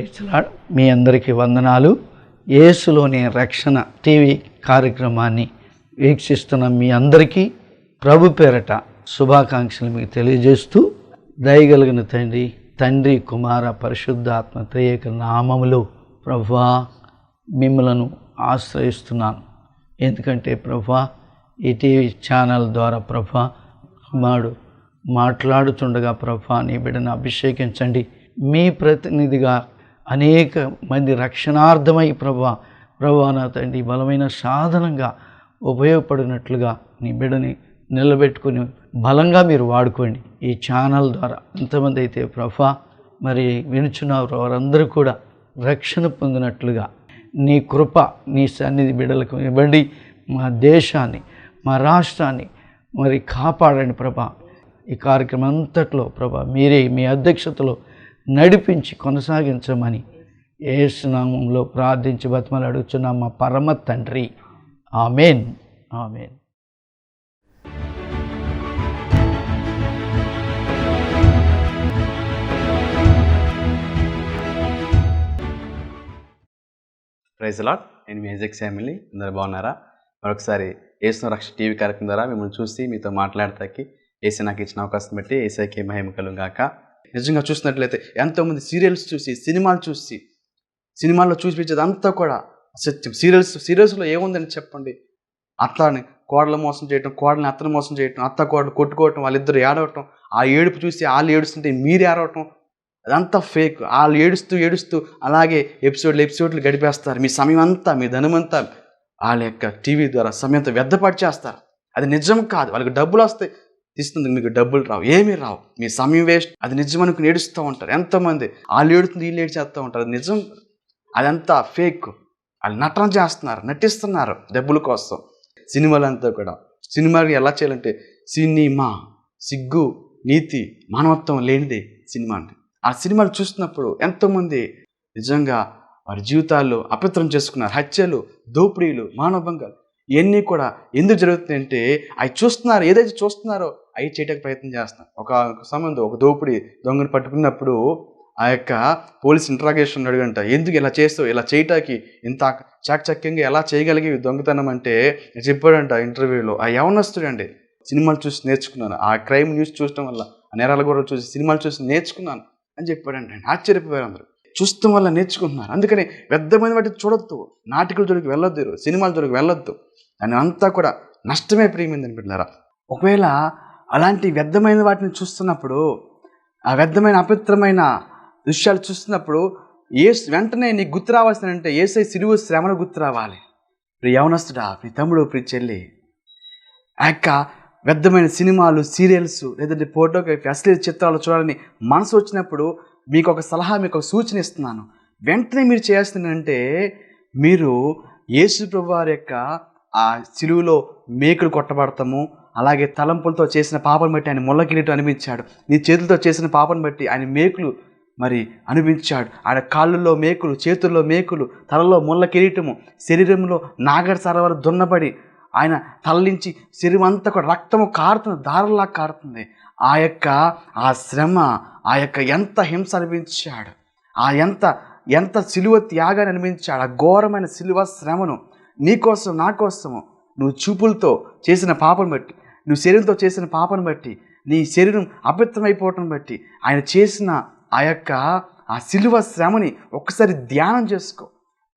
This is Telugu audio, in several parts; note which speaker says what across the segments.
Speaker 1: Praise lord. మీ అందరికీ వందనాలు. యేసులోని రక్షణ టీవీ కార్యక్రమాన్ని వీక్షిస్తున్న మీ అందరికీ ప్రభు పేరట శుభాకాంక్షలు మీకు తెలియజేస్తూ, దయగలిగిన తండ్రి కుమార పరిశుద్ధాత్మ త్రియేక నామములో ప్రభువా మిమ్మలను ఆశ్రయిస్తున్నాను. ఎందుకంటే ప్రభువా ఈ టీవీ ఛానల్ ద్వారా ప్రభువా మాట్లాడుతుండగా ప్రభువా నీ బిడ్డను అభిషేకించండి. మీ ప్రతినిధిగా అనేక మంది రక్షణార్థమై ప్రభువా నా తండ్రి బలమైన సాధనంగా ఉపయోగపడినట్లుగా నీ బిడ్డని నిలబెట్టుకుని బలంగా మీరు వాడుకోండి. ఈ ఛానల్ ద్వారా ఎంతమంది అయితే ప్రభువా మరి వినుచున్నారు వారందరూ కూడా రక్షణ పొందినట్లుగా నీ కృప నీ సన్నిధి బిడ్డలకు ఇవ్వండి. మా దేశాన్ని మా రాష్ట్రాన్ని మరి కాపాడండి ప్రభా. ఈ కార్యక్రమం అంతట్లో ప్రభా మీరే మీ అధ్యక్షతలో నడిపించి కొనసాగించమని యేసు నామములో ప్రార్థించి బతిమలు అడుగుచున్నాం మా పరమ తండ్రి. ఆమేన్. ఆమేన్.
Speaker 2: Praise lord. నేను మీ ఎజెక్ ఫ్యామిలీ అందరు బాగున్నారా? మరొకసారి యేసు రక్షణ టీవీ కార్యక్రమం ద్వారా మిమ్మల్ని చూసి మీతో మాట్లాడతాకి యేసు నాకు ఇచ్చిన అవకాశం బట్టి యేసుకే మహిమ కలుగాక. నిజంగా చూసినట్లయితే ఎంతోమంది సీరియల్స్ చూసి సినిమాల్లో చూపించేది అంతా కూడా సత్యం. సీరియల్స్లో ఏముందని చెప్పండి? అట్లానే కోడలు మోసం చేయటం, కోడల్ని అత్తను మోసం చేయటం, అత్త కోడలు కొట్టుకోవటం, వాళ్ళిద్దరు ఏడవటం, ఆ ఏడుపు చూసి వాళ్ళు ఏడుస్తుంటే మీరు ఏడవటం, అదంతా ఫేక్. వాళ్ళు ఏడుస్తూ అలాగే ఎపిసోడ్లు గడిపేస్తారు. మీ సమయం అంతా, మీ ధనమంతా వాళ్ళ యొక్క టీవీ ద్వారా సమయంతో వ్యర్థపాటు చేస్తారు. అది నిజం కాదు. వాళ్ళకి డబ్బులు వస్తాయి, తీస్తుంది, మీకు డబ్బులు రావు, ఏమీ రావు, మీ సమయం వేస్ట్. అది నిజం అనుకుని ఏడుస్తూ ఉంటారు ఎంతోమంది. వాళ్ళు ఏడుతుంది, వీళ్ళు ఏడ్చేస్తూ ఉంటారు. అది నిజం, అదంతా ఫేక్. వాళ్ళు నటన చేస్తున్నారు, నటిస్తున్నారు డబ్బుల కోసం. సినిమాలంతా కూడా సినిమాకి ఎలా చేయాలంటే సినిమా సిగ్గు నీతి మానవత్వం లేనిదే సినిమా అంటే. ఆ సినిమాలు చూస్తున్నప్పుడు ఎంతోమంది నిజంగా వారి జీవితాల్లో అపవిత్రం చేసుకున్నారు. హత్యలు, దోపిడీలు, మానవభంగాలు ఇవన్నీ కూడా ఎందుకు జరుగుతున్నాయంటే అవి చూస్తున్నారు. ఏదైతే చూస్తున్నారో అవి చేయడానికి ప్రయత్నం చేస్తున్నారు. ఒక సమయంలో ఒక దోపిడీ దొంగను పట్టుకున్నప్పుడు ఆ యొక్క పోలీస్ ఇంట్రాగేషన్ అడుగంట, ఎందుకు ఇలా చేస్తావు, ఇలా చేయటానికి ఇంత చాకచక్యంగా ఎలా చేయగలిగి దొంగతనం అంటే చెప్పాడంట ఇంటర్వ్యూలో. ఆ యవనస్తుడండి సినిమాలు చూసి నేర్చుకున్నాను, ఆ క్రైమ్ న్యూస్ చూడటం వల్ల, ఆ నేరాల కూడా చూసి సినిమాలు చూసి నేర్చుకున్నాను అని చెప్పాడంట. ఆశ్చర్యపోయారు అందరూ. చూస్తాం వల్ల నేర్చుకుంటున్నారు. అందుకని వ్యర్థమైన వాటి చూడొద్దు, నాటికల జోలికి వెళ్ళొద్దు, సినిమాల జోలికి వెళ్ళొద్దు. దాని అంతా కూడా నష్టమే ప్రియమైంది అనిపించారా. ఒకవేళ అలాంటి వ్యర్థమైన వాటిని చూస్తున్నప్పుడు, ఆ వ్యర్థమైన అపవిత్రమైన దృశ్యాలు చూస్తున్నప్పుడు వెంటనే నీకు గుర్తు రావాల్సిందంటే యేసయ్య సిలువ శ్రమను గుర్తు రావాలి. ప్రియ యవనస్తుడా, ప్రియ తమ్ముడు, ప్రియ చెల్లి, ఆ యొక్క వ్యర్థమైన సినిమాలు, సీరియల్స్, లేదంటే ఫోటోగ్రఫీ, అశ్లీల చిత్రాలు చూడాలని మనసు వచ్చినప్పుడు మీకు ఒక సలహా, మీకు ఒక సూచన ఇస్తున్నాను. వెంటనే మీరు చేయాల్సిందంటే మీరు యేసు ప్రభు వారి యొక్క ఆ సిలువలో మేకులు కొట్టబడతాము, అలాగే తలంపులతో చేసిన పాపను బట్టి ఆయన ముళ్ళ కిరీటం అనిపించాడు, నీ చేతులతో చేసిన పాపను బట్టి ఆయన మేకులు మరి అనిపించాడు. ఆయన కాళ్ళల్లో మేకులు, చేతుల్లో మేకులు, తలలో ముళ్ళ కిరీటము, శరీరంలో నాగర సరవరు దున్నబడి ఆయన తలలించి శరీరం అంతా కూడా రక్తము కారుతుంది, దారులా కారుతుంది. ఆ శ్రమ, ఆ యొక్క ఎంత హింస అనిపించాడు, ఆ ఎంత సిలువ త్యాగాన్ని అనిపించాడు. ఆ ఘోరమైన సిలువ శ్రమను నీకోసం, నా కోసము, నువ్వు చూపులతో చేసిన పాపను బట్టి, నువ్వు శరీరంతో చేసిన పాపను బట్టి, నీ శరీరం అపవిత్రమైపోవటం బట్టి ఆయన చేసిన ఆ సిలువ శ్రమని ఒక్కసారి ధ్యానం చేసుకో.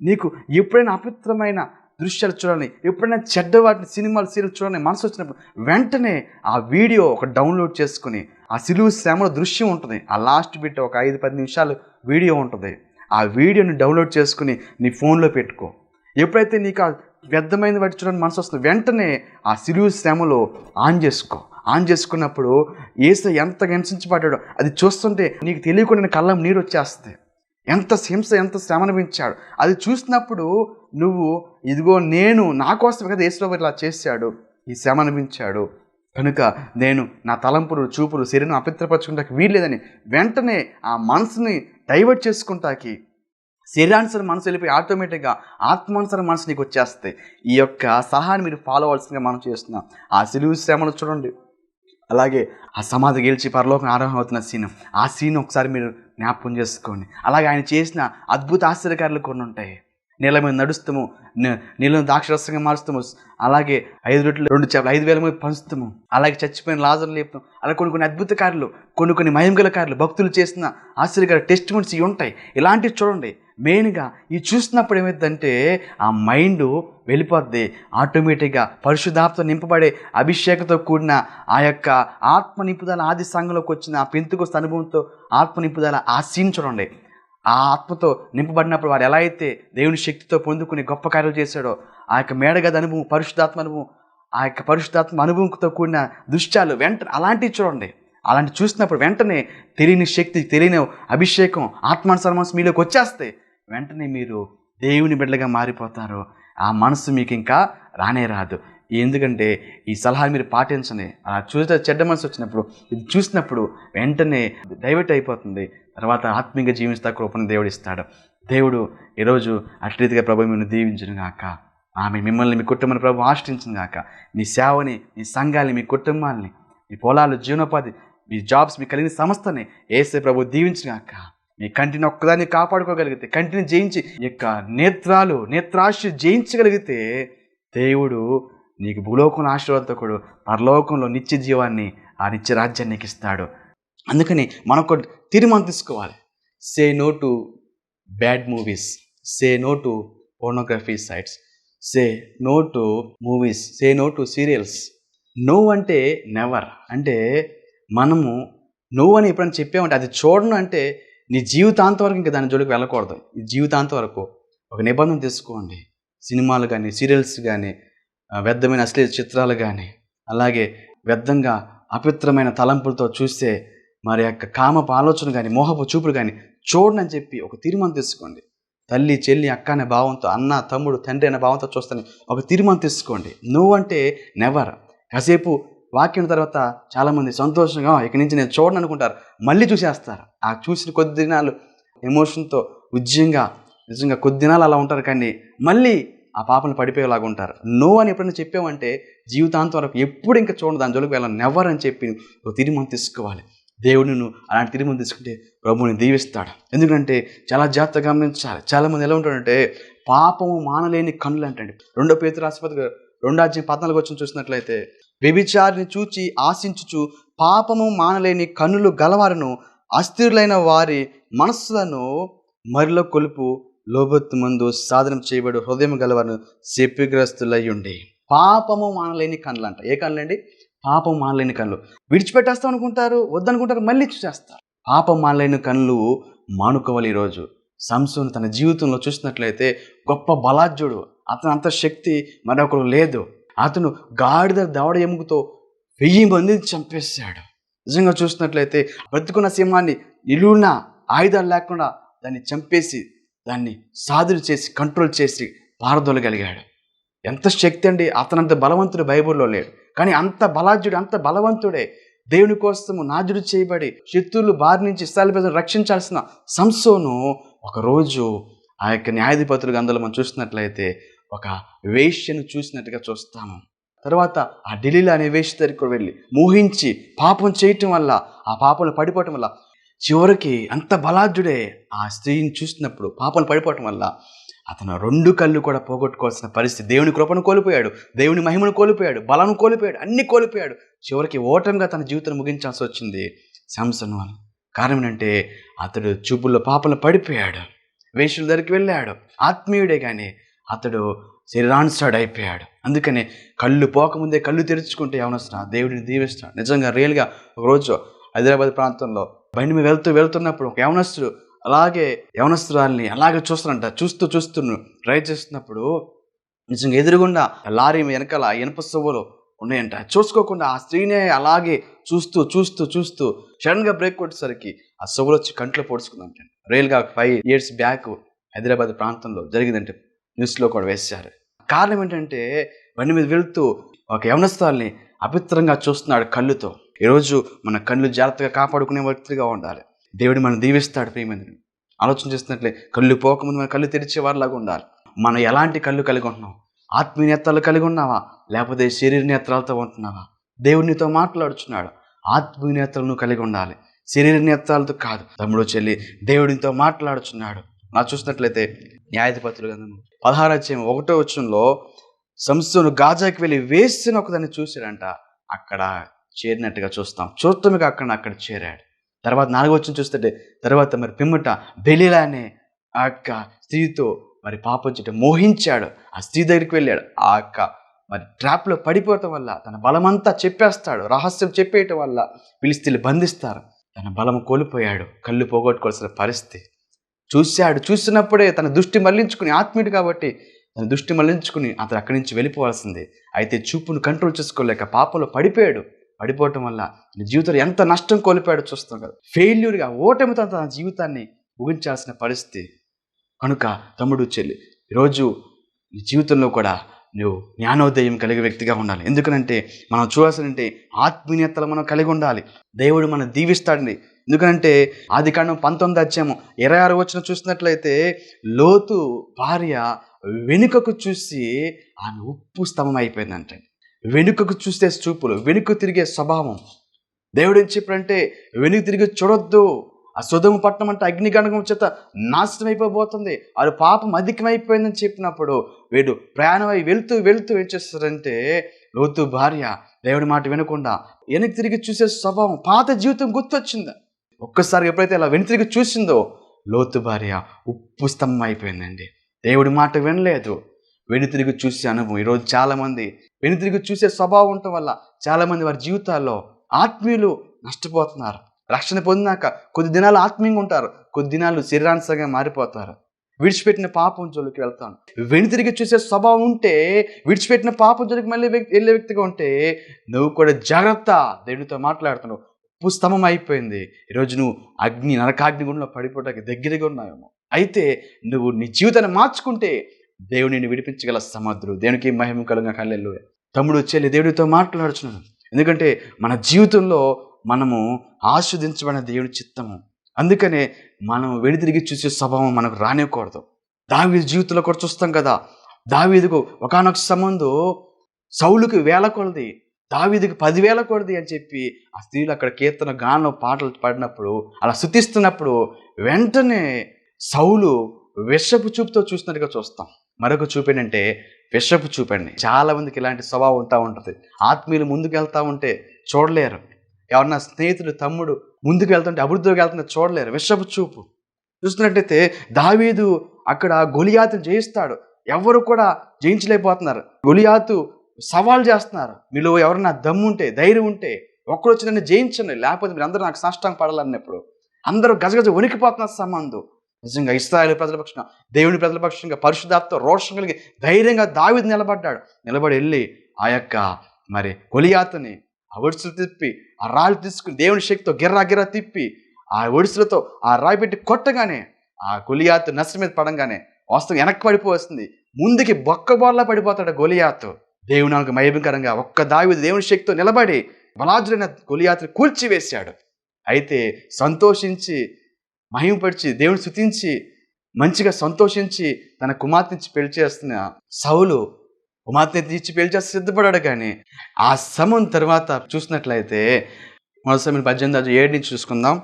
Speaker 2: నీకు ఎప్పుడైనా అపవిత్రమైన దృశ్యాలు చూడాలని, ఎప్పుడైనా చెడ్డ వాటిని సినిమాలు, సీరియల్ చూడాలని మనసు వచ్చినప్పుడు వెంటనే ఆ వీడియో ఒక డౌన్లోడ్ చేసుకుని, ఆ సిలువ శ్రమలో దృశ్యం ఉంటుంది, ఆ లాస్ట్ బిట్ ఒక 5-10 నిమిషాలు వీడియో ఉంటుంది, ఆ వీడియోని డౌన్లోడ్ చేసుకుని నీ ఫోన్లో పెట్టుకో. ఎప్పుడైతే నీకు ఆ వ్యర్థమైన వాటి చూడడానికి మనసు వస్తుంది, వెంటనే ఆ సిలువ శ్రమలో ఆన్ చేసుకున్నప్పుడు యేసయ్య ఎంత హింసించబడ్డాడో అది చూస్తుంటే నీకు తెలియకుండా కళ్ళం నీరు వచ్చేస్తుంది. ఎంత హింస, ఎంత శ్రమ అనిపించాడు. అది చూసినప్పుడు నువ్వు ఇదిగో నేను నా కోసం కదా యేసు ఇలా చేశాడు, ఈ శ్రమ అనిపించాడు కనుక నేను నా తలంపులు, చూపులు, శరీరం అపవిత్రపరచుకుంటాకి వీల్లేదని వెంటనే ఆ మనసుని డైవర్ట్ చేసుకుంటాకి, శరీరానుసరి మనసు వెళ్ళిపోయి ఆటోమేటిక్గా ఆత్మానుసరి మనసు నీకు వచ్చేస్తాయి. ఈ యొక్క సహాయాన్ని మీరు ఫాలో అవ్వాల్సిందిగా మనం చేస్తున్నాం. ఆ సిలువ శ్రమను చూడండి, అలాగే ఆ సమాధి గెలిచి పరలోకం ఆరోహణ అవుతున్న ఆ సీన్ ఒకసారి మీరు జ్ఞాపకం చేసుకోండి. అలాగే ఆయన చేసిన అద్భుత ఆశ్చర్యకార్యాలు కొన్ని ఉంటాయి. నీళ్ళ మీద నడుస్తాము, నీళ్ళను ద్రాక్షరసంగా మారుస్తాము, అలాగే 5 రొట్టెలు 2 చేపలు 5,000 మంది పంచుతాము, అలాగే చచ్చిపోయిన లాజరును లేపుతాం. అలా కొన్ని అద్భుత కార్యాలు, కొన్ని మహిమగల కార్యాలు, భక్తులు చేసిన ఆశ్చర్యకార్య టెస్ట్ మెంట్స్ ఇవి ఉంటాయి. ఇలాంటివి చూడండి. మెయిన్గా ఇవి చూసినప్పుడు ఏమైందంటే ఆ మైండ్ వెళ్ళిపోద్ది. ఆటోమేటిక్గా పరిశుద్ధాత్మతో నింపబడే అభిషేకంతో కూడిన ఆ యొక్క ఆత్మ నింపుదల ఆది సంఘంలోకి వచ్చిన ఆ పెంతెకొస్తు అనుభవంతో ఆత్మ నింపుదల ఆ సీన్ చూడండి. ఆ ఆత్మతో నింపబడినప్పుడు వారు ఎలా అయితే దేవుని శక్తితో పొందుకుని గొప్ప కార్యాలు చేశాడో ఆ యొక్క మేడగది అనుభవం, పరిశుద్ధాత్మ అనుభవం, ఆ యొక్క పరిశుద్ధాత్మ అనుభవంతో కూడిన దృశ్యాలు అలాంటివి చూడండి. అలాంటి చూసినప్పుడు వెంటనే తెలియని శక్తి, తెలియని అభిషేకం, ఆత్మానుసరమనసు మీలోకి వచ్చేస్తాయి. వెంటనే మీరు దేవుని బిడ్డలుగా మారిపోతారు. ఆ మనసు మీకు ఇంకా రానే రాదు. ఎందుకంటే ఈ సలహాలు మీరు పాటించండి. అలా చూస్తే చెడ్డ మనసు వచ్చినప్పుడు, ఇది చూసినప్పుడు వెంటనే డైవర్ట్ అయిపోతుంది. తర్వాత ఆత్మీయంగా జీవిస్తా కృపను దేవుడు ఇస్తాడు. దేవుడు ఈరోజు అట్లీతిగా ప్రభు మిమ్మల్ని దీవించును గాక. ఆమె మిమ్మల్ని, మీ కుటుంబాన్ని ప్రభు ఆశ్రయించును గాక. మీ సేవని, మీ సంఘాన్ని, మీ కుటుంబాన్ని, మీ పొలాలు, జీవనోపాధి, మీ జాబ్స్, మీ కలిగిన సంస్థని యేసే ప్రభు దీవించును గాక. మీ కంటిని ఒక్కదాన్ని కాపాడుకోగలిగితే, కంటిని జయించి యొక్క నేత్రాశ జయించగలిగితే దేవుడు నీకు భూలోకంలో ఆశీర్వాదకుడు, పరలోకంలో నిత్య జీవాన్ని, ఆ నిత్య రాజ్యాన్ని నీకు ఇస్తాడు. అందుకని మనకు తీర్మానం తీసుకోవాలి. Say no to bad movies, say no to pornography sites, say no to movies, say no to serials. No అంటే నెవర్. అంటే మనము నో అని ఎప్పుడైనా చెప్పామంటే అది చూడను అంటే నీ జీవితాంతం వరకు ఇంకా దాని జోలికి వెళ్ళకూడదు. ఈ జీవితాంతం వరకు ఒక నిబంధన తీసుకోండి. సినిమాలు కానీ, సీరియల్స్ కానీ, వ్యర్థమైన అశ్లీల చిత్రాలు కానీ, అలాగే వ్యర్థంగా అపవిత్రమైన తలంపులతో చూస్తే మరి యొక్క కామపు ఆలోచన కానీ, మోహపు చూపులు కానీ చూడనని చెప్పి ఒక తీర్మానం తీసుకోండి. తల్లి, చెల్లి, అక్క అనే భావంతో, అన్న, తమ్ముడు, తండ్రి అనే భావంతో చూస్తాను ఒక తీర్మానం తీసుకోండి. నువ్వు అంటే నెవర్. కాసేపు వాక్యం తర్వాత చాలామంది సంతోషంగా ఇక నుంచి నేను చూడను అనుకుంటారు, మళ్ళీ చూసేస్తారు. ఆ చూసిన కొద్ది దినాలు ఎమోషన్తో నిజంగా కొద్ది దినాలు అలా ఉంటారు, కానీ మళ్ళీ ఆ పాపను పడిపోయేలాగా ఉంటారు. నో అని ఎప్పుడైనా చెప్పామంటే జీవితాంతం వరకు ఎప్పుడు ఇంకా చూడండి, దాని జోలికి వెళ్ళాలి, నెవర్ అని చెప్పి ఒక తీర్మానం తీసుకోవాలి. దేవుడు నువ్వు అలాంటి తీర్మానం తీసుకుంటే ప్రభువుని దీవిస్తాడు. ఎందుకంటే చాలా జాగ్రత్తగా గమనించాలి. చాలామంది ఎలా ఉంటాడంటే పాపము మానలేని కన్నులు అంటండి. 2 పేతురు రాష్ట్రపతి 2:14 చూసినట్లయితే, వ్యభిచారిని చూచి ఆశించుచు పాపము మానలేని కన్నులు గలవారును అస్థిరులైన వారి మనస్సులను మరిలో కొలుపు లోబత్తు మందు సాధనం చేయబడు హృదయం గలవారు శపిగ్రస్తులయ్యుండి. పాపము మానలేని కన్నులు అంట. ఏ కన్నులు అండి? పాపం మానలేని కన్నులు. విడిచిపెట్టేస్తాం అనుకుంటారు, వద్దనుకుంటారు, మళ్ళీ చూసేస్తారు. పాపం మానలేని కన్నులు మానుకోవాలి. ఈరోజు సంసోను తన జీవితంలో చూసినట్లయితే గొప్ప బలాఢ్యుడు. అతను అంత శక్తి మరొకరు లేదు. అతను గాడిద దవడ ఎముకతో 1000 మందిని చంపేశాడు. నిజంగా చూసినట్లయితే బ్రతుకున్న సింహాన్ని నిలువున ఆయుధాలు లేకుండా దాన్ని చంపేసి, దాన్ని సాధులు చేసి, కంట్రోల్ చేసి పారదోలగలిగాడు. ఎంత శక్తి అండి! అతనంత బలవంతుడు బైబిల్లో లేడు, కానీ అంత బలాఢ్యుడు, అంత బలవంతుడే. దేవుని కోసము నాజుడు చేయబడి శత్రువులు బారి నుంచి ఇశ్రాయేలు ప్రజలను రక్షించాల్సిన సంసోను ఒకరోజు ఆ యొక్క న్యాయాధిపతుల గ్రంథంలో మనం చూసినట్లయితే ఒక వేశ్యను చూసినట్టుగా చూస్తాము. తర్వాత ఆ ఢిల్లీలో అనే వేశ్య దగ్గరికి వెళ్ళి మోహించి పాపం చేయటం వల్ల, ఆ పాపంలో పడిపోవటం వల్ల చివరికి అంత బలాఢ్యుడే ఆ స్త్రీని చూసినప్పుడు పాపంలో పడిపోవటం వల్ల అతను 2 కళ్ళు కూడా పోగొట్టుకోవాల్సిన పరిస్థితి. దేవుని కృపను కోల్పోయాడు, దేవుని మహిమను కోల్పోయాడు, బలను కోల్పోయాడు, అన్ని కోల్పోయాడు. చివరికి ఓటమిగా తన జీవితాన్ని ముగించాల్సి వచ్చింది సంసోను వల్ల. కారణం ఏంటంటే అతడు చూపుల్లో పాపంలో పడిపోయాడు, వేశ్యల దగ్గరికి వెళ్ళాడు. ఆత్మీయుడే కానీ అతడు శరీరానుసాడు అయిపోయాడు. అందుకని కళ్ళు పోకముందే కళ్ళు తెరుచుకుంటే యవనస్తున్నా దేవుడిని దీవిస్తాడు. నిజంగా రియల్గా ఒకరోజు హైదరాబాద్ ప్రాంతంలో బండి మీద వెళ్తున్నప్పుడు ఒక యవనస్తుడు అలాగే యవనస్తురాల్ని అలాగే చూస్తూ డ్రైవ్ చేస్తున్నప్పుడు నిజంగా ఎదురుగుండా లారీ వెనకాల ఇనుప సవ్వలు ఉన్నాయంట. చూసుకోకుండా ఆ స్త్రీనే అలాగే చూస్తూ సడన్గా బ్రేక్ కొట్టేసరికి ఆ సవ్వలు వచ్చి కంట్లో పొడుచుకుందంట. రియల్గా 5 years బ్యాక్ హైదరాబాద్ ప్రాంతంలో జరిగిందంటే న్యూస్లో కూడా వేశారు. కారణం ఏంటంటే బండి మీద వెళుతూ ఒక యవనస్తురాల్ని అపవిత్రంగా చూస్తున్నాడు కళ్ళుతో. ఈరోజు మన కళ్ళు జాగ్రత్తగా కాపాడుకునే వ్యక్తిగా ఉండాలి. దేవుడు మనం దీవిస్తాడు. ప్రియమందిని ఆలోచన చేస్తున్నట్లే కళ్ళు పోకముందు మన కళ్ళు తెరిచే వారిలాగా ఉండాలి. మనం ఎలాంటి కళ్ళు కలిగి ఉంటున్నాం? ఆత్మీయ నేత్రాలు కలిగి ఉన్నావా, లేకపోతే శరీర నేత్రాలతో ఉంటున్నావా? దేవునితో మాట్లాడుచున్నాడు. ఆత్మీయ నేత్రాలను కలిగి ఉండాలి, శరీర నేత్రాలతో కాదు. తమ్ముడు చెల్లి, దేవుడితో మాట్లాడుచున్నాడు. నా చూసినట్లయితే న్యాయాధిపతులు గ్రంథం 16:1 సంసోను గాజాకి వెళ్ళి వేసిన ఒకదాన్ని చూశాడంట. అక్కడ చేరినట్టుగా చూడటమే అక్కడ చేరాడు. తర్వాత 4వ చూస్తే తర్వాత మరి పిమ్మట బెలీలా అనే ఆ యొక్క స్త్రీతో మరి పాపం చేయటం మోహించాడు. ఆ స్త్రీ దగ్గరికి వెళ్ళాడు. ఆ యొక్క మరి ట్రాప్లో పడిపోవటం వల్ల తన బలమంతా చెప్పేస్తాడు. రహస్యం చెప్పేయటం వల్ల ఫిలిష్తీయులు బంధిస్తారు. తన బలం కోల్పోయాడు. కళ్ళు పోగొట్టుకోవాల్సిన పరిస్థితి చూసినప్పుడే తన దృష్టి మళ్లించుకుని, ఆత్మీయుడు కాబట్టి తన దృష్టి మళ్లించుకుని అతను అక్కడి నుంచి వెళ్ళిపోవాల్సిందే. అయితే చూపును కంట్రోల్ చేసుకోలేక పాపంలో పడిపోవటం వల్ల తన జీవితంలో ఎంత నష్టం కోల్పోయాడో చూస్తాం కదా. ఫెయిల్యూర్గా, ఓటమితో తన జీవితాన్ని ముగించాల్సిన పరిస్థితి. కనుక తమ్ముడు చెల్లి, ఈరోజు నీ జీవితంలో కూడా నువ్వు జ్ఞానోదయం కలిగే వ్యక్తిగా ఉండాలి. ఎందుకనంటే మనం చూడాల్సిందంటే ఆత్మీయతలు మనం కలిగి ఉండాలి. దేవుడు మనం దీవిస్తాడండి. ఎందుకంటే ఆదికాండం 19:26 చూసినట్లయితే లోతు భార్య వెనుకకు చూసి ఆమె ఉప్పు స్తంభం అయిపోయిందంటే. వెనుకకు చూస్తే చూపులు, వెనుక తిరిగే స్వభావం. దేవుడు ఏం చెప్పాడంటే వెనుక తిరిగి చూడొద్దు. ఆ సొదొమ పట్టణం అంటే అగ్నిగణకం చేత నాశనం అయిపోబోతుంది, అది పాపం అధికమైపోయిందని చెప్పినప్పుడు వీడు ప్రయాణమై వెళ్తూ ఏం చేస్తారంటే లోతు భార్య దేవుడి మాట వినకుండా వెనక్కి తిరిగి చూసే స్వభావం, పాత జీవితం గుర్తొచ్చింది. ఒక్కసారి ఎప్పుడైతే అలా వెను తిరిగి చూసిందో లోతు భార్య ఉప్పు స్తంభం అయిపోయిందండి. దేవుడి మాట వినలేదు, వెనుతిరిగి చూసే అనుభవం. ఈరోజు చాలామంది వెనుతిరిగి చూసే స్వభావం ఉండటం వల్ల చాలామంది వారి జీవితాల్లో ఆత్మీయులు నష్టపోతున్నారు. రక్షణ పొందినాక కొద్ది దినాలు ఆత్మీయంగా ఉంటారు, కొద్ది దినాలు శరీరాంశంగా మారిపోతారు. విడిచిపెట్టిన పాపం జోలికి వెళ్తాను. వెనుతిరిగి చూసే స్వభావం ఉంటే, విడిచిపెట్టిన పాపం జోలికి మళ్ళీ వెళ్ళే వ్యక్తిగా ఉంటే నువ్వు కూడా జాగ్రత్త. దేవుడితో మాట్లాడుతున్నావు, ఉప్పు స్తంభం అయిపోయింది. ఈరోజు నువ్వు నరకాగ్ని గుండంలో పడిపోవడానికి దగ్గరగా ఉన్నావేమో. అయితే నువ్వు నీ జీవితాన్ని మార్చుకుంటే దేవుడు నిన్ను విడిపించగల సమర్థుడు. దేవునికి మహిమ కలుగును. హల్లెలూయా. తమ్ముడు చెల్లి, దేవుడితో మాట్లాడుచున్నాను. ఎందుకంటే మన జీవితంలో మనము ఆస్వాదించబడిన దేవుడి చిత్తము. అందుకనే మనం వెనుతిరిగి చూసే స్వభావం మనకు రానివ్వకూడదు. దావీదు జీవితంలో కూడా చూస్తాం కదా. దావీదుకు ఒకానొక సంబంధం సౌలుకి 1000 కొలది, దావీదుకి 10,000 కొలది అని చెప్పి ఆ స్త్రీలు అక్కడ కీర్తన గానం పాటలు పాడినప్పుడు, అలా స్తుతిస్తున్నప్పుడు వెంటనే సౌలు విషపు చూపుతో చూసినట్టుగా చూస్తాం. మరొక చూపేనంటే విషపు చూపండి. చాలా మందికి ఇలాంటి స్వభావం ఉంటుంది. ఆత్మీయులు ముందుకు వెళ్తూ ఉంటే చూడలేరు. ఎవరన్నా స్నేహితుడు, తమ్ముడు ముందుకు వెళ్తుంటే, అభివృద్ధిలోకి వెళ్తుంటే చూడలేరు. విషపు చూపు. చూస్తున్నట్టయితే దావీదు అక్కడ గొలియాతును జయిస్తాడు. ఎవరు కూడా జయించలేకపోతున్నారు. గొలియాతు సవాల్ చేస్తున్నారు, మీలో ఎవరన్నా దమ్ముంటే, ధైర్యం ఉంటే ఒక్కడు వచ్చి నన్ను జయించండి, లేకపోతే మీరు అందరూ నాకు సాష్టాంగ పడాలన్నప్పుడు అందరూ గజగజ వణికిపోతున్నారు సంబంధం. నిజంగా ఇశ్రాయేలు ప్రజల పక్షంగా, దేవుని ప్రజల పక్షంగా పరిశుద్ధాత్మ రోషం కలిగి ధైర్యంగా దావీదు నిలబడి వెళ్ళి ఆ యొక్క మరి గొలియాతుని ఆ ఒడిసులు తిప్పి, ఆ రాళ్ళు తీసుకుని దేవుని శక్తితో గిర్రా తిప్పి ఆ ఒడిసులతో ఆ రాయి పెట్టి కొట్టగానే ఆ గొలియాతు నస్సు మీద పడంగానే వాస్తవం వెనక్కి పడిపోతుంది. ముందుకి బొక్కబోర్లా పడిపోతాడు గొలియాతు. దేవుని నాకు మహిమకరంగా ఒక్క దావీదు దేవుని శక్తితో నిలబడి బలాజులైన గొలియాతుని కూల్చివేశాడు. అయితే సంతోషించి, మహిమపరిచి, దేవుని స్తుతించి, మంచిగా సంతోషించి తన కుమార్తెనిచ్చి పెళ్లి చేస్తున్న సౌలు కుమార్తెని ఇచ్చి పెళ్లి చేస్తే సిద్ధపడాడు. కానీ ఆ సమయం తర్వాత చూసినట్లయితే మొదటి సమయం 18:7 చూసుకుందాం.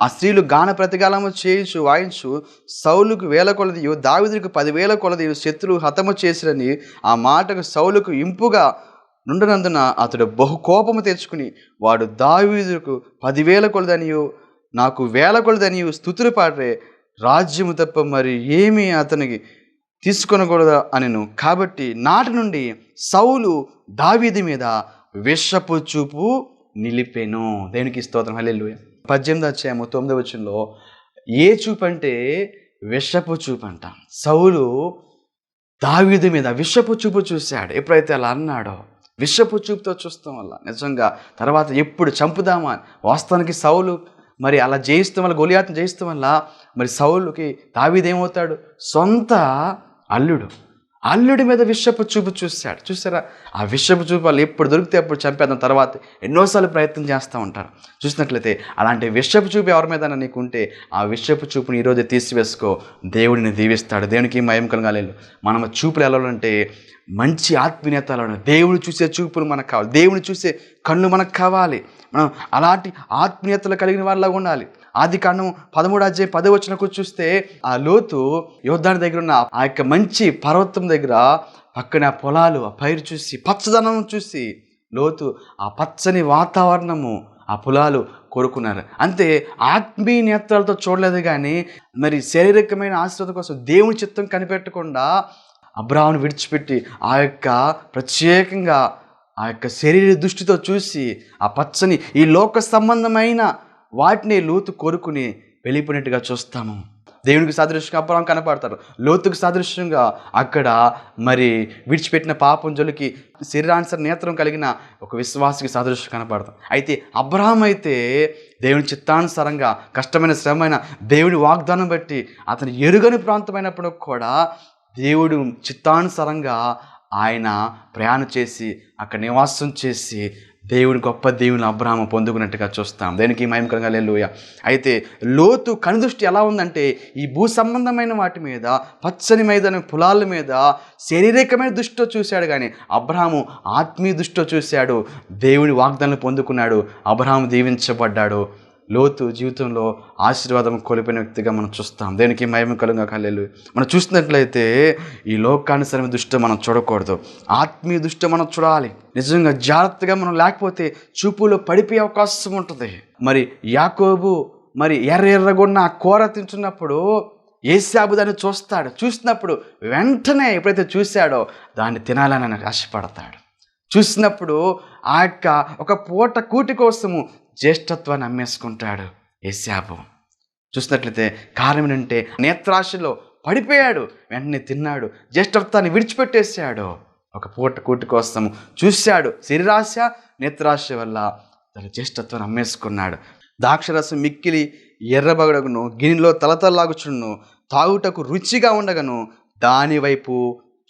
Speaker 2: ఆ స్త్రీలు గాన ప్రతిగాలము చేయించు వాయించు సౌలుకు 1000 కొలదియు దావీదుకు 10,000 కొలదియు శత్రువు హతము చేసిరని ఆ మాటకు సౌలుకు ఇంపుగా నుండినందున అతడు బహు కోపము తెచ్చుకుని వాడు దావీదుకు 10,000 కొలదనియు నాకు 1000 కొలదనియు స్తుతులు పాడే, రాజ్యము తప్ప మరి ఏమీ అతనికి తీసుకొనకూడదా అనెను. కాబట్టి నాటి నుండి సౌలు దావీదు మీద విషపు చూపు నిలిపెను. దేవునికి స్తోత్రం. హల్లెలూయా. 18:9 ఏ చూపు అంటే విషపు చూపు అంట. సౌలు దావీదు మీద విషపు చూపు చూశాడు. ఎప్పుడైతే అలా అన్నాడో, విషపు చూపుతో చూస్తాం వల్ల నిజంగా తర్వాత ఎప్పుడు చంపుదామా. వాస్తవానికి సౌలు మరి అలా జయిస్తాం వల్ల, గొలియాతుని జయిస్తాం వల్ల మరి సౌలుకి దావీదు ఏమవుతాడు? సొంత అల్లుడు. అల్లుడి మీద విషపు చూపు చూశాడు. చూసారా, ఆ విషపు చూపు వాళ్ళు ఎప్పుడు దొరికితే అప్పుడు చంపేద్దాం, తర్వాత ఎన్నోసార్లు ప్రయత్నం చేస్తూ ఉంటారు. చూసినట్లయితే అలాంటి విషపు చూపు ఎవరి మీద నీకుంటే ఆ విషపు చూపుని ఈరోజు తీసివేసుకో, దేవుడిని దీవిస్తాడు. దేవునికి మహిమ కలగాలి. మనం చూపులు వెళ్ళాలంటే మంచి ఆత్మీయతలో దేవుడు చూసే చూపులు మనకు కావాలి, దేవుని చూసే కళ్ళు మనకు కావాలి. మనం అలాంటి ఆత్మీయతలు కలిగిన వాళ్ళగా ఉండాలి. ఆదికాండం 13:10 చూస్తే ఆ లోతు యోర్దాను దగ్గర ఉన్న ఆ యొక్క మంచి పర్వతం దగ్గర పక్కన ఆ పొలాలు, ఆ పైరు చూసి, పచ్చదనం చూసి లోతు ఆ పచ్చని వాతావరణము, ఆ పొలాలు కోరుకున్నారు. అంతే, ఆత్మీయ నేత్రాలతో చూడలేదు కానీ మరి శారీరకమైన ఆశీర్వాదం కోసం దేవుని చిత్తం కనిపెట్టకుండా అబ్రాహామును విడిచిపెట్టి ఆ యొక్క ప్రత్యేకంగా ఆ యొక్క శరీర దృష్టితో చూసి ఆ పచ్చని ఈ లోక సంబంధమైన వాటిని లోతు కోరుకుని వెళ్ళిపోయినట్టుగా చూస్తాము. దేవునికి సాదృశ్యంగా అబ్రాహాము కనపడతారు, లోతుకు సాదృశ్యంగా అక్కడ మరి విడిచిపెట్టిన పాపం జోలికి శరీరానుసార నేత్రం కలిగిన ఒక విశ్వాసికి సాదృశ్యం కనపడతాం. అయితే అబ్రాహాము అయితే దేవుని చిత్తానుసారంగా కష్టమైన శ్రమైన దేవుని వాగ్దానం బట్టి అతను ఎరుగని ప్రాంతమైనప్పుడు కూడా దేవుడు చిత్తానుసారంగా ఆయన ప్రయాణం చేసి అక్కడ నివాసం చేసి దేవుని గొప్ప దేవుని అబ్రాహాము పొందుకున్నట్టుగా చూస్తాం. దేనికి మహిమకరంగా హల్లెలూయా. అయితే లోతు కనుదృష్టి ఎలా ఉందంటే ఈ భూ సంబంధమైన వాటి మీద, పచ్చని మైదాన పొలాల మీద శారీరకమైన దృష్టితో చూశాడు కానీ అబ్రాహాము ఆత్మీయ దృష్టితో చూశాడు. దేవుని వాగ్దానాలు పొందుకున్నాడు, అబ్రాహాము దీవించబడ్డాడు. లోతు జీవితంలో ఆశీర్వాదం కోల్పోయిన వ్యక్తిగా మనం చూస్తాం. దేనికి మహిమ కలుగుగాక హల్లెలూయా. మనం చూసినట్లయితే ఈ లోకానుసరమైన దృష్టి మనం చూడకూడదు, ఆత్మీయ దృష్టి మనం చూడాలి. నిజంగా జాగ్రత్తగా మనం లేకపోతే చూపులో పడిపోయే అవకాశం ఉంటుంది. మరి యాకోబు మరి ఎర్రగొన్న ఆ కూర తింటున్నప్పుడు ఏశావు దాన్ని చూస్తాడు. చూసినప్పుడు వెంటనే ఎప్పుడైతే చూశాడో దాన్ని తినాలని ఆశపడతాడు. చూసినప్పుడు ఆ యొక్క ఒక పూట కూటి కోసము జ్యేష్ఠత్వాన్ని అమ్మేసుకుంటాడు ఏశావు. చూసినట్లయితే కారణం ఏంటంటే నేత్రాశలో పడిపోయాడు, వెంటనే తిన్నాడు, జ్యేష్ఠత్వాన్ని విడిచిపెట్టేశాడు. ఒక పూట కూటి కోసం చూశాడు, శరీరాశ నేత్రాశ వల్ల తన జ్యేష్ఠత్వాన్ని అమ్మేసుకున్నాడు. ద్రాక్షరసం మిక్కిలి ఎర్రబగడగును, గిన్నెలో తలతల్లాగుచుండును, తాగుటకు రుచిగా ఉండగను, దాని వైపు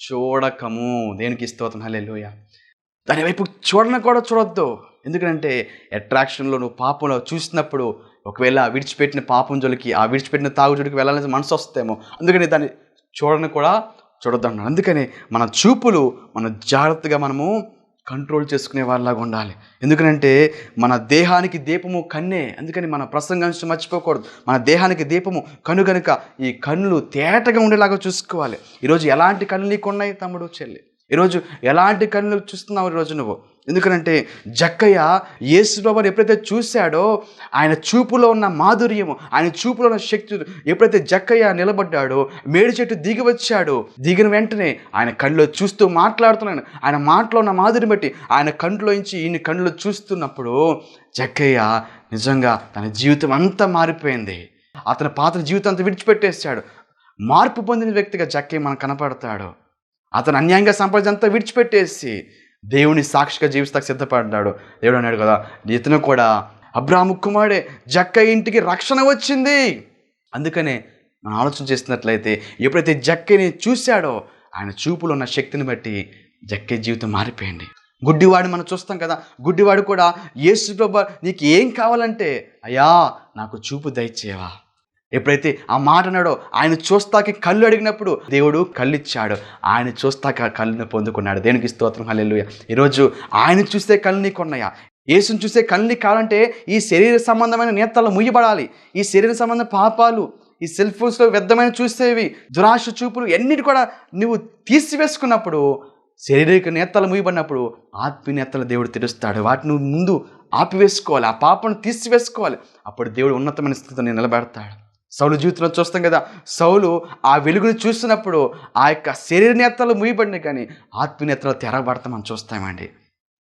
Speaker 2: చూడకము. దేనికి స్తోత్రం హల్లెలూయా. దాని వైపు కూడా చూడొద్దు. ఎందుకంటే అట్రాక్షన్లో నువ్వు పాపంలో చూసినప్పుడు ఒకవేళ విడిచిపెట్టిన పాపం జోలికి, ఆ విడిచిపెట్టిన తాగు జోలికి వెళ్ళాలని మనసు వస్తేమో, అందుకని దాన్ని కూడా చూడొద్దు అన్నాడు. అందుకని మన చూపులు మన జాగ్రత్తగా మనము కంట్రోల్ చేసుకునే వాళ్ళలాగా ఉండాలి. ఎందుకంటే మన దేహానికి దీపము కన్నే. అందుకని మన ప్రసంగాంశం మర్చిపోకూడదు. మన దేహానికి దీపము కన్ను కనుక ఈ కన్నులు తేటగా ఉండేలాగా చూసుకోవాలి. ఈరోజు ఎలాంటి కన్నులు నీకు ఉన్నాయి తమ్ముడు చెల్లి? ఈరోజు ఎలాంటి కన్నులు చూస్తున్నావు ఈరోజు నువ్వు? ఎందుకంటే జక్కయ్య యేసుప్రభుని ఎప్పుడైతే చూశాడో ఆయన చూపులో ఉన్న మాధుర్యము, ఆయన చూపులో ఉన్న శక్తి, ఎప్పుడైతే జక్కయ్య నిలబడ్డాడో మేడి చెట్టు దిగి వచ్చాడు, దిగిన వెంటనే ఆయన కళ్ళు చూస్తూ మాట్లాడుతున్నాడు. ఆయన మాటలో ఉన్న మాధుర్యం బట్టి ఆయన కంట్లోంచి ఈయన కళ్ళు చూస్తున్నప్పుడు జక్కయ్య నిజంగా తన జీవితం అంతా మారిపోయింది. అతని పాత జీవితం అంతా విడిచిపెట్టేశాడు. మార్పు పొందిన వ్యక్తిగా జక్కయ్య మనకు కనపడతాడు. అతను అన్యాయంగా సంపాదించి అంతా విడిచిపెట్టేసి దేవుని సాక్షిగా జీవిస్తాకు సిద్ధపడ్డాడు. దేవుడు అన్నాడు కదా, ఇతను కూడా అబ్రాహాము కుమారుడే, జక్కయ్య ఇంటికి రక్షణ వచ్చింది. అందుకనే మనం ఆలోచన చేస్తున్నట్లయితే ఎప్పుడైతే జక్కయ్యని చూశాడో ఆయన చూపులో ఉన్న శక్తిని బట్టి జక్కయ్య జీవితం మారిపోయింది. గుడ్డివాడు మనం చూస్తాం కదా, గుడ్డివాడు కూడా యేసు ప్రభువా నీకు ఏం కావాలంటే అయ్యా నాకు చూపు దయచేవా. ఎప్పుడైతే ఆ మాట అన్నాడో ఆయన చూస్తాకి కళ్ళు అడిగినప్పుడు దేవుడు కళ్ళు ఇచ్చాడు. ఆయన చూస్తాక కళ్ళుని పొందుకున్నాడు. దేనికి స్తోత్రం హల్లెలూయా. ఈరోజు ఆయన చూస్తే కళ్ళు నీకు ఉన్నాయా? యేసుని చూస్తే కళ్ళు నీకు కావాలంటే ఈ శరీర సంబంధమైన నేత్రాలు ముయ్యబడాలి. ఈ శరీర సంబంధ పాపాలు, ఈ సెల్ ఫోన్స్లో వ్యర్థమైన చూసేవి, దురాశ చూపులు ఎన్నిటి కూడా నువ్వు తీసివేసుకున్నప్పుడు, శారీరక నేత్రాలు ముయ్యబడినప్పుడు ఆత్మీయ నేత్రాలు దేవుడు తెరుస్తాడు. వాటిని నువ్వు ముందు ఆపివేసుకోవాలి, ఆ పాపను తీసివేసుకోవాలి. అప్పుడు దేవుడు ఉన్నతమైన స్థితితో నేను నిలబెడతాడు. సౌలు జీవితంలో చూస్తాం కదా, సౌలు ఆ వెలుగును చూస్తున్నప్పుడు ఆ యొక్క శరీర నేత్రాలు ముయ్యబడినాయి కానీ ఆత్మీయ నేత్రాలు తెరబడతామని చూస్తామండి.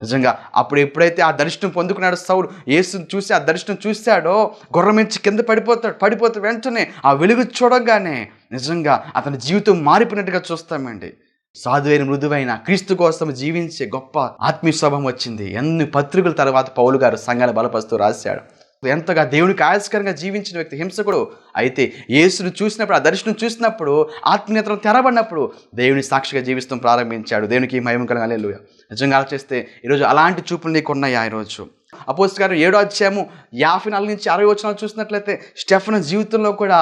Speaker 2: నిజంగా అప్పుడు ఎప్పుడైతే ఆ దర్శనం పొందుకున్నాడో సౌలు, యేసుని చూసి ఆ దర్శనం చూశాడో గుర్రం నుంచి కింద పడిపోతే వెంటనే ఆ వెలుగు చూడగానే నిజంగా అతని జీవితం మారిపోయినట్టుగా చూస్తామండి. సాధువైన మృదువైన క్రీస్తు కోసం జీవించే గొప్ప ఆత్మీయ స్వభావం వచ్చింది. ఎన్ని పత్రికల తర్వాత పౌలు గారు సంఘాన్ని బలపరుస్తూ రాశాడు. ఎంతగా దేవునికి ఆయస్కరంగా జీవించిన వ్యక్తి హింసకుడు. అయితే యేసును చూసినప్పుడు, ఆ దర్శనం చూసినప్పుడు, ఆత్మీయతను తెరబడినప్పుడు దేవుని సాక్షిగా జీవిస్తూ ప్రారంభించాడు. దేవునికి మహిమ కలుగాలి. హల్లెలూయా. నిజంగా ఆలోచిస్తే ఈరోజు అలాంటి చూపులు నీకు ఉన్నాయా? ఈరోజు అపోస్తలుల కార్యం 7వ అధ్యాయము 54 నుంచి 60 వచనాలు చూసినట్లయితే స్టెఫను జీవితంలో కూడా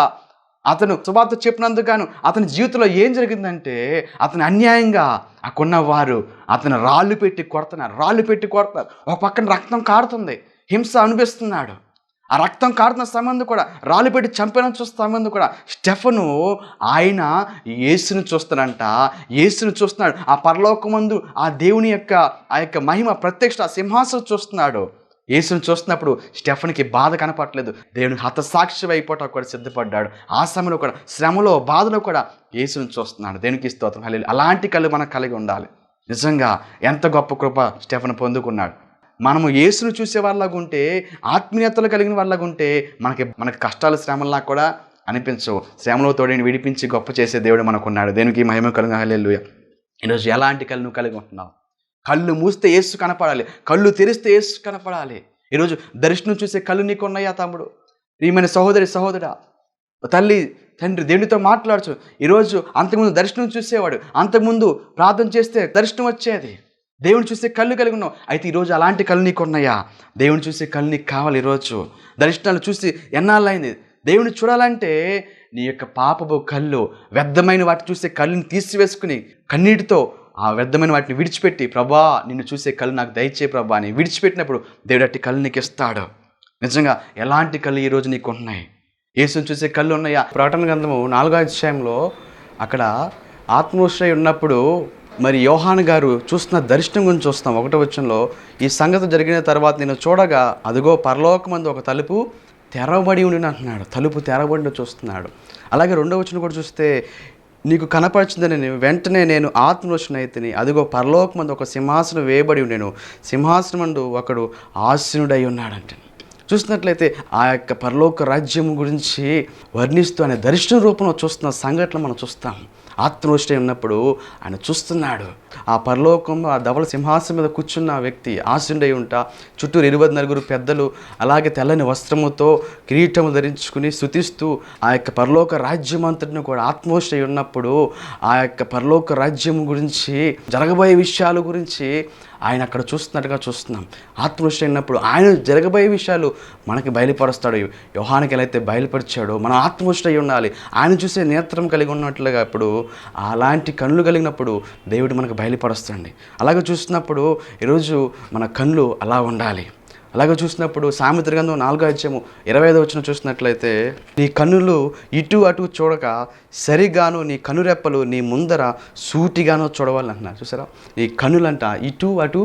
Speaker 2: అతను సువార్త చెప్పినందుకు గాను అతని జీవితంలో ఏం జరిగిందంటే, అతను అన్యాయంగా అక్కడున్న వారు అతను రాళ్ళు పెట్టి కొడుతున్నారు. ఒక పక్కన రక్తం కారుతుంది, హింస అనిపిస్తున్నాడు. ఆ రక్తం కారుతున్న సమయంలో కూడా, రాళ్ళు పెట్టి చంపేయడం చూస్తున్న సమయంలో కూడా స్టెఫను ఆయన యేసును చూస్తున్నాడు. ఆ పరలోకమందు ఆ దేవుని యొక్క ఆ యొక్క మహిమ ప్రత్యక్ష ఆ సింహాసనం చూస్తున్నాడు. యేసును చూస్తున్నప్పుడు స్టెఫన్కి బాధ కనపడలేదు. దేవునికి హతసాక్షి అయిపోవటం కూడా సిద్ధపడ్డాడు. ఆ సమయంలో కూడా, శ్రమలో బాధలో కూడా యేసును చూస్తున్నాడు. దేవునికి స్తోత్రం. హల్లెలూయా. అలాంటి కళ్ళు మనకు కలిగి ఉండాలి. నిజంగా ఎంత గొప్ప కృప స్టెఫన్ పొందుకున్నాడు. మనము యేసును చూసే వాళ్ళగా ఉంటే, ఆత్మీయతలు కలిగిన వాళ్ళగా ఉంటే మనకి కష్టాలు శ్రమల్లా కూడా అనిపించవు. శ్రమలో తోడిని విడిపించి గొప్ప చేసే దేవుడు మనకున్నాడు. దేవునికి మహిమ కలుగును. హల్లెలూయా. ఈరోజు ఎలాంటి కళ్ళు నువ్వు కలిగి ఉంటున్నావు? కళ్ళు మూస్తే యేసు కనపడాలి, కళ్ళు తెరిస్తే యేసు కనపడాలి. ఈరోజు దర్శనం చూసే కళ్ళు నీకు ఉన్నాయా తమ్ముడు? ప్రియమైన సహోదరా, తల్లి తండ్రి దేవునితో మాట్లాడచ్చు. ఈరోజు అంతకుముందు దర్శనం చూసేవాడు, అంతకుముందు ప్రార్థన చేస్తే దర్శనం వచ్చేది. దేవుని చూసే కళ్ళు కలిగి ఉన్నావు. అయితే ఈరోజు అలాంటి కళ్ళు నీకు ఉన్నాయా? దేవుని చూసే కళ్ళు నీకు కావాలి. ఈరోజు దర్శనాలు చూసి ఎన్నాళ్ళైంది? దేవుని చూడాలంటే నీ యొక్క పాపపు కళ్ళు, వ్యర్థమైన వాటి చూసే కళ్ళని తీసివేసుకుని కన్నీటితో ఆ వ్యర్థమైన వాటిని విడిచిపెట్టి, ప్రభా నిన్ను చూసే కళ్ళు నాకు దయచే ప్రభా అని విడిచిపెట్టినప్పుడు దేవుడు అట్టి కళ్ళు నీకు ఇస్తాడు. నిజంగా ఎలాంటి కళ్ళు ఈరోజు నీకు ఉన్నాయి? యేసుని చూసే కళ్ళు ఉన్నాయా? ప్రకటన గ్రంథము 4వ అధ్యాయంలో అక్కడ ఆత్మోశ్రయ ఉన్నప్పుడు మరి యోహాను గారు చూస్తున్న దర్శనం గురించి చూస్తాం. 1వ వచనంలో, ఈ సంగతి జరిగిన తర్వాత నేను చూడగా అదిగో పరలోకమందు ఒక తలుపు తెరవబడి ఉండి అంటున్నాడు. తలుపు తెరవబడి చూస్తున్నాడు. అలాగే 2వ వచనం కూడా చూస్తే, నీకు కనపరిచిందని వెంటనే నేను ఆత్మవశునైతిని, అదిగో పరలోకమందు ఒక సింహాసనం వేయబడి ఉండెను, సింహాసనమందు ఒకడు ఆసీనుడై ఉన్నాడంటే. చూసినట్లయితే ఆ యొక్క పరలోక రాజ్యం గురించి వర్ణిస్తూ ఆయన దర్శన రూపంలో చూస్తున్న సంఘటనలు మనం చూస్తాం. ఆత్మవశుడై ఉన్నప్పుడు ఆయన చూస్తున్నాడు. ఆ పరలోకంలో ఆ ధవళ సింహాసనం మీద కూర్చున్న వ్యక్తి ఆసీనుడై ఉంటా, చుట్టూరు 24 పెద్దలు అలాగే తెల్లని వస్త్రముతో కిరీటము ధరించుకుని స్తుతిస్తూ ఆ యొక్క పరలోక రాజ్యం అంతటిని కూడా ఆత్మవశుడై ఉన్నప్పుడు ఆ యొక్క పరలోక రాజ్యం గురించి, జరగబోయే విషయాల గురించి ఆయన అక్కడ చూస్తున్నట్టుగా చూస్తున్నాం. ఆత్మవశుడై ఉన్నప్పుడు ఆయన జరగబోయే విషయాలు మనకి బయలుపరుస్తాడు. యోహానుకి ఎలా అయితే బయలుపరిచాడో మనం ఆత్మవశుడై ఉండాలి. ఆయన చూసే నేత్రం కలిగి ఉన్నట్లుగా ఇప్పుడు అలాంటి కళ్ళు కలిగినప్పుడు దేవుడు మనకు బయలుపరుస్తాడు. అలాగే చూస్తున్నప్పుడు ఈరోజు మన కళ్ళు అలా ఉండాలి. అలాగే చూసినప్పుడు సామెతల గ్రంథం 4వ అధ్యాయము 25వ వచనం చూసినట్లయితే, నీ కన్నులు ఇటు అటు చూడక సరిగాను నీ కనురెప్పలు నీ ముందర సూటిగానో చూడవాలంటున్నారు. చూసారా? నీ కన్నులంట ఇటు అటు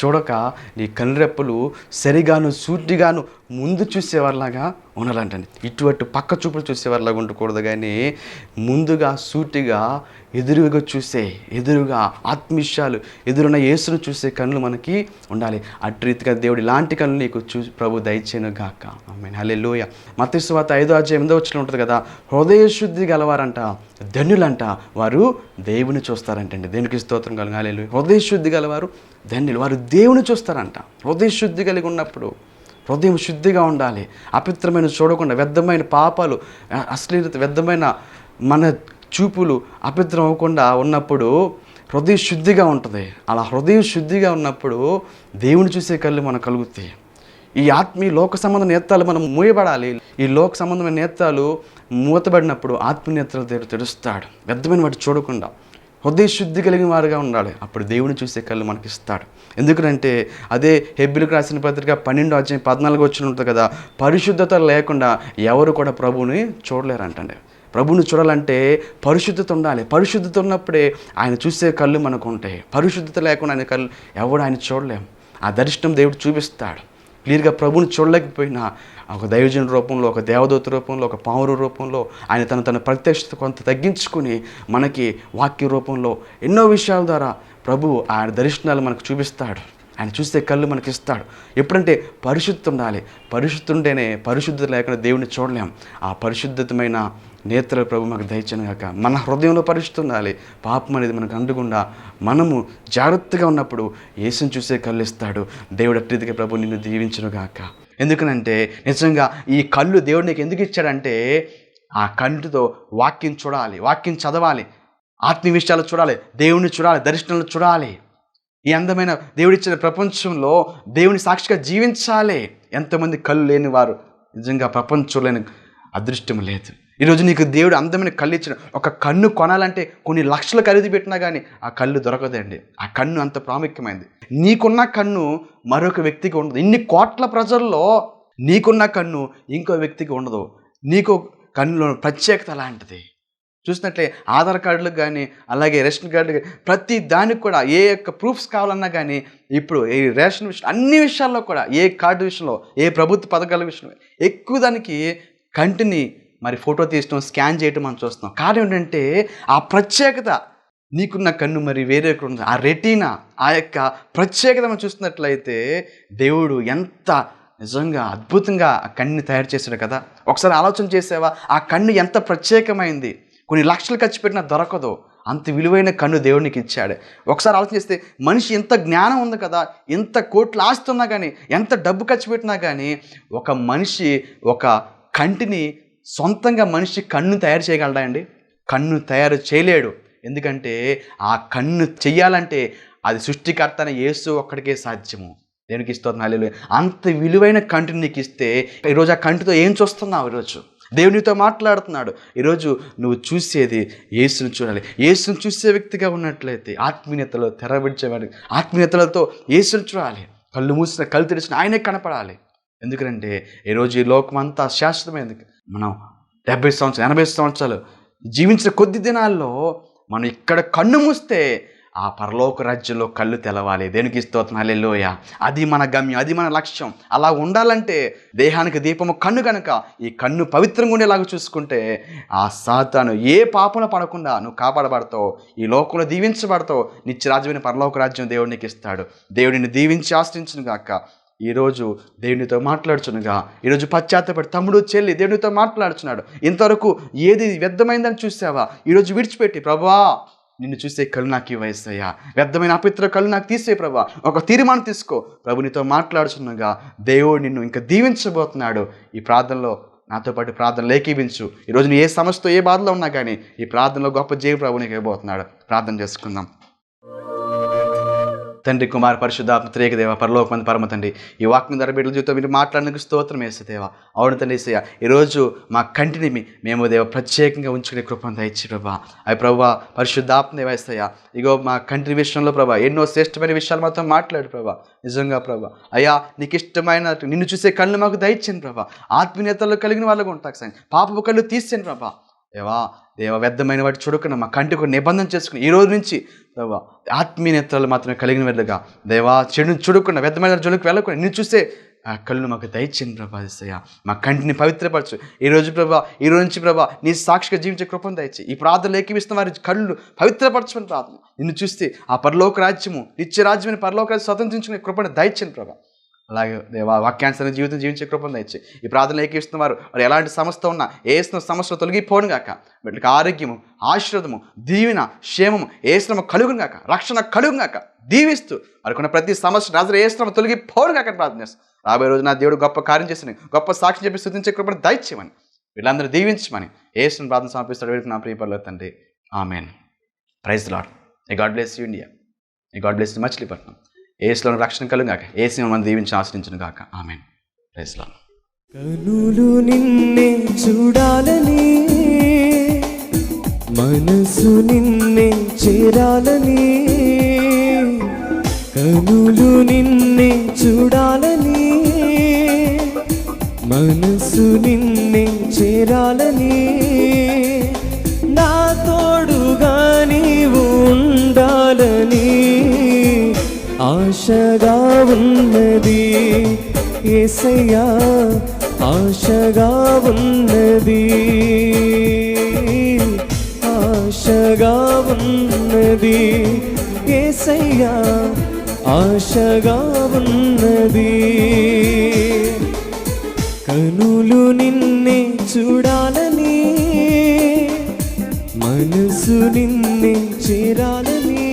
Speaker 2: చూడక నీ కనురెప్పలు సరిగాను సూటిగాను ముందు చూసేవారిలాగా ఉండాలంటండి. ఇటు అటు పక్క చూపులు చూసేవారిలాగా ఉండకూడదు, కానీ ముందుగా సూటిగా ఎదురుగా ఆత్మీయాలు ఎదురున్న యేసును చూసే కళ్ళు మనకి ఉండాలి. అటు రీతిగా దేవుడు ఇలాంటి కళ్ళు నీకు ప్రభు దయచేను గాక. ఆమేన్. హల్లెలూయా. మత్తయి సువార్త 5వ అధ్యాయం 8వ వచనం ఉంటుంది కదా, హృదయ శుద్ధి గలవారంట ధన్యులంట, వారు దేవుని చూస్తారంటండి. దేవునికి స్తోత్రం కలుగు. హల్లెలూయా. హృదయ శుద్ధి గలవారు ధన్యులు, వారు దేవుని చూస్తారంట. హృదయ శుద్ధి కలిగి ఉన్నప్పుడు హృదయం శుద్ధిగా ఉండాలి. అపవిత్రమైన చూడకుండా, వ్యర్థమైన పాపాలు, అశ్లీలత, వ్యర్థమైన మన చూపులు అపవిత్రం అవ్వకుండా ఉన్నప్పుడు హృదయ శుద్ధిగా ఉంటుంది. అలా హృదయం శుద్ధిగా ఉన్నప్పుడు దేవుని చూసే కళ్ళు మనకు కలుగుతాయి. ఈ లోక సంబంధ నేత్రాలు మనం మూయబడాలి. ఈ లోక సంబంధమైన నేత్రాలు మూతబడినప్పుడు ఆత్మనేత్రాలు దేవుడు తెరుస్తాడు. వ్యర్థమైన వాటి చూడకుండా హృదయ శుద్ధి కలిగిన వారుగా ఉండాలి. అప్పుడు దేవుని చూసే కళ్ళు మనకి ఇస్తాడు. ఎందుకంటే అదే హెబ్రీయులకు రాసిన పత్రిక 12వ అధ్యాయం 14వ వచనం ఉంటుంది కదా, పరిశుద్ధత లేకుండా ఎవరు కూడా ప్రభువుని చూడలేరంటండి. ప్రభువుని చూడాలంటే పరిశుద్ధత ఉండాలి. పరిశుద్ధత ఉన్నప్పుడే ఆయన చూసే కళ్ళు మనకు ఉంటాయి. పరిశుద్ధత లేకుండా ఆయన కళ్ళు ఎవడు ఆయన చూడలేం. ఆ దర్శనం దేవుడు చూపిస్తాడు. క్లియర్గా ప్రభువుని చూడలేకపోయినా ఒక దైవజన రూపంలో, ఒక దేవదూత రూపంలో, ఒక పావురు రూపంలో ఆయన తన ప్రత్యక్షత కొంత తగ్గించుకుని మనకి వాక్య రూపంలో ఎన్నో విషయాల ద్వారా ప్రభు ఆయన దర్శనాలు మనకు చూపిస్తాడు. ఆయన చూస్తే కళ్ళు మనకి ఇస్తాడు. ఎప్పుడంటే పరిశుద్ధత ఉండాలి. పరిశుద్ధత ఉంటేనే, పరిశుద్ధత లేకుండా దేవుడిని చూడలేం. ఆ పరిశుద్ధమైన నేత్రాలు ప్రభు మనకు దయచేయను గాక. మన హృదయంలో పరిశుద్ధత ఉండాలి. పాపం అనేది మనకు అంటకుండా మనము జాగ్రత్తగా ఉన్నప్పుడు యేసుని చూసే కళ్ళు ఇస్తాడు. దేవుడు అట్టిదిగా ప్రభు నిన్ను దీవించును గాక. ఎందుకనంటే నిజంగా ఈ కళ్ళు దేవుడు నీకు ఎందుకు ఇచ్చాడంటే ఆ కంటితో వాక్యం చూడాలి, వాక్యం చదవాలి, ఆత్మీయ విషయాలు చూడాలి, దేవుణ్ణి చూడాలి, దర్శనాలు చూడాలి. ఈ అందమైన దేవుడిచ్చిన ప్రపంచంలో దేవుని సాక్షిగా జీవించాలి. ఎంతమంది కళ్ళు లేని వారు నిజంగా ప్రపంచంలో లేని అదృష్టం లేదు. ఈరోజు నీకు దేవుడు అందమైన కళ్ళు ఇచ్చిన, ఒక కన్ను కొనాలంటే కొన్ని లక్షలు ఖరీదు పెట్టినా కానీ ఆ కళ్ళు దొరకదండి. ఆ కన్ను అంత ప్రాముఖ్యమైనది. నీకున్న కన్ను మరొక వ్యక్తికి ఉండదు. ఇన్ని కోట్ల ప్రజల్లో నీకున్న కన్ను ఇంకో వ్యక్తికి ఉండదు. నీకు కన్నులో ప్రత్యేకత అలాంటిది. చూసినట్లే ఆధార్ కార్డులకు కానీ, అలాగే రేషన్ కార్డులు కానీ, ప్రతి దానికి కూడా ఏ యొక్క ప్రూఫ్స్ కావాలన్నా కానీ ఇప్పుడు ఈ రేషన్ విషయం, అన్ని విషయాల్లో కూడా, ఏ కార్డు విషయంలో, ఏ ప్రభుత్వ పథకాల విషయంలో ఎక్కువ దానికి కంటిని మరి ఫోటో తీయడం, స్కాన్ చేయటం మనం చూస్తున్నాం. కారణం ఏంటంటే ఆ ప్రత్యేకత నీకున్న కన్ను మరి వేరే ఉంది. ఆ రెటీనా, ఆ యొక్క ప్రత్యేకత మనం చూస్తున్నట్లయితే దేవుడు ఎంత నిజంగా అద్భుతంగా ఆ కన్నుని తయారు చేశాడు కదా. ఒకసారి ఆలోచన చేసావా? ఆ కన్ను ఎంత ప్రత్యేకమైంది. కొన్ని లక్షలు ఖర్చు పెట్టినా దొరకదు. అంత విలువైన కన్ను దేవునికి ఇచ్చాడు. ఒకసారి ఆలోచన చేస్తే మనిషి ఎంత జ్ఞానం ఉంది కదా, ఎంత కోట్లు ఆస్తి ఉన్నా కానీ, ఎంత డబ్బు ఖర్చు పెట్టినా కానీ ఒక మనిషి ఒక కంటిని సొంతంగా మనిషి కన్ను తయారు చేయగలడా అండి? కన్ను తయారు చేయలేడు. ఎందుకంటే ఆ కన్ను చెయ్యాలంటే అది సృష్టికర్త అయిన యేసు ఒక్కడికే సాధ్యము. దేవునికి ఇస్తున్నాను హల్లెలూయా. అంత విలువైన కంటిని నీకు ఇస్తే ఈరోజు ఆ కంటితో ఏం చూస్తున్నావు? ఈరోజు దేవునితో మాట్లాడుతున్నాడు. ఈరోజు నువ్వు చూసేది యేసును చూడాలి. యేసును చూసే వ్యక్తిగా ఉన్నట్లయితే ఆత్మీయతలో తెరబిడ్చేవాడు, ఆత్మీయతలతో యేసును చూడాలి. కళ్ళు మూసిన కళ్ళు తెరిచిన ఆయనే కనపడాలి. ఎందుకంటే ఈరోజు ఈ లోకం అంతా శాశ్వతమైంది. మనం 70 సంవత్సరాలు 80 సంవత్సరాలు జీవించిన కొద్ది దినాల్లో మనం ఇక్కడ కన్ను మూస్తే ఆ పరలోక రాజ్యంలో కళ్ళు తెలవాలి. దేనికి స్తోత్రం హల్లెలూయా. అది మన గమ్యం, అది మన లక్ష్యం. అలా ఉండాలంటే దేహానికి దీపము కన్ను కనుక ఈ కన్ను పవిత్రంగా ఉండేలాగా చూసుకుంటే ఆ సాతాను ఏ పాపంలో పడకుండా నువ్వు కాపాడబడతావు, ఈ లోకంలో దీవించబడతావు. నిత్యరాజ్యమైన పరలోక రాజ్యం దేవుడు నీకు ఇస్తాడు. దేవుడిని దీవించి ఆశ్రయించును గాక. ఈరోజు దేవునితో మాట్లాడుచునుగా, ఈరోజు పశ్చాత్తపడి తమ్ముడు చెల్లి దేవునితో మాట్లాడుచున్నాడు. ఇంతవరకు ఏది వ్యర్థమైందని చూసావా? ఈరోజు విడిచిపెట్టి ప్రభువా నిన్ను చూసే కళ్ళు నాకు ఇవ్వయ్యా, వ్యర్థమైన అపిత్ర కళ్ళు నాకు తీసే ప్రభా, ఒక తీర్మానం తీసుకో. ప్రభు నీతో మాట్లాడుచున్నగా దేవుడు నిన్ను ఇంకా దీవించబోతున్నాడు. ఈ ప్రార్థనలో నాతో పాటు ప్రార్థనలు ఏకీవించు. ఈరోజు నీ ఏ సమస్యతో ఏ బాధలో ఉన్నా కానీ ఈ ప్రార్థనలో గొప్ప జయ ప్రభు నీకు ఇవ్వబోతున్నాడు. ప్రార్థన చేసుకుందాం. తండ్రి, కుమార, పరిశుద్ధాత్మ త్రియేక దేవ, పరలోకమందు పరమ తండ్రి, ఈ వాక్యం ద్వారా బిడ్డల జీవితం మీరు మాట్లాడినందుకు స్తోత్రం వేసే దేవ. అవును తండ్రి యేసయ్య, ఈరోజు మా కంటిని మేము దేవ ప్రత్యేకంగా ఉంచుకునే కృపను దయచి ప్రభా. అవి ప్రభా పరిశుద్ధాత్మ దేవ యేసయ్య, ఇగో మా కంటి విషయంలో ప్రభా ఎన్నో శ్రేష్టమైన విషయాలు మాతో మాట్లాడు ప్రభా. నిజంగా ప్రభా అయ్యా నీకు ఇష్టమైన నిన్ను చూసే కళ్ళు మాకు దయచేయండి ప్రభా. ఆత్మీయతలో కలిగిన వాళ్ళకు ఉంటాకు సాయం, పాపపు కళ్ళు తీసేయండి ప్రభా. దేవ వ్యర్థమైన వాటి చూడకుండా మా కంటికి నిబంధన చేసుకుని ఈ రోజు నుంచి దేవా ఆత్మీయ నేత్రాలు మాత్రమే కలిగిన వెళ్ళగా దేవా చెడుని చూడకుండా వ్యర్థమైన జోలికి వెళ్ళకుండా నిన్ను చూసే ఆ కళ్ళు మాకు దయచేయండి ప్రభా. యేసయ్య మా కంటిని పవిత్రపరచు. ఈరోజు ప్రభా ఈ రోజు నుంచి ప్రభా నీ సాక్షిగా జీవించే కృపను దయచేయి. ఈ ప్రార్థనలు ఏకీవిస్తున్న వారి కళ్ళు పవిత్రపరచమని ప్రార్థన. నిన్ను చూస్తే ఆ పరలోక రాజ్యము నిత్య రాజ్యమైన పరలోక రాజ్యం స్వతంత్రించుకునే కృపను దయచేయండి ప్రభా. అలాగే దేవా వాక్యానుసార జీవితం జీవించే కృపను దయచేయి. ఈ ప్రార్థనలు ఏకీవిస్తున్న వారు మరి ఎలాంటి సమస్య ఉన్నా ఏసిన సమస్యలు తొలగిపోను గాక. వీళ్ళకి ఆరోగ్యము, ఆశీర్వాదము, దీవెన, క్షేమము ఏశ్రమ కలుగును గాక, రక్షణ కలుగును గాక దీవిస్తూ వారికున్న ప్రతి సమస్య రాజు ఏశ్రమ తొలగిపోను గాక ప్రార్థన చేస్తాను. రాబోయే రోజు నా దేవుడు గొప్ప కార్యం చేసిన గొప్ప సాక్షి చెప్పి స్తుతించే కృపను దయచేయమని, వీళ్ళందరూ దీవించమని ఏసుని ప్రార్థన సమర్పిస్తాడు వీరికి నా ప్రియ పరలోక తండ్రి. ఆమేన్. Praise the lord. ఏ గాడ్ బ్లెస్ యూ ఇండియా. ఏ గాడ్ బ్లెస్ మచిలీపట్నం. ఏసులో రక్షణ కలుగు గాక. ఏసు మనం దీవించి ఆశ్రయించును గాక. ఆమేన్. Praise the lord.
Speaker 3: కనులు నిన్నే చూడాలని, మనసు నిన్నే చేరాలని, కనులు నిన్నే చూడాలని, మనసు నిన్నే చేరాలని, నా తోడుగా నీవు ఉండాలని ఆశగా ఉన్నది యేసయ్యా, ఆశగా ఉన్నది, ఆశగా ఉన్నది యేసయ్యా, ఆశగా ఉన్నది. కనులు నిన్నే చూడాలని, మనసు నిన్నే చేరాలని,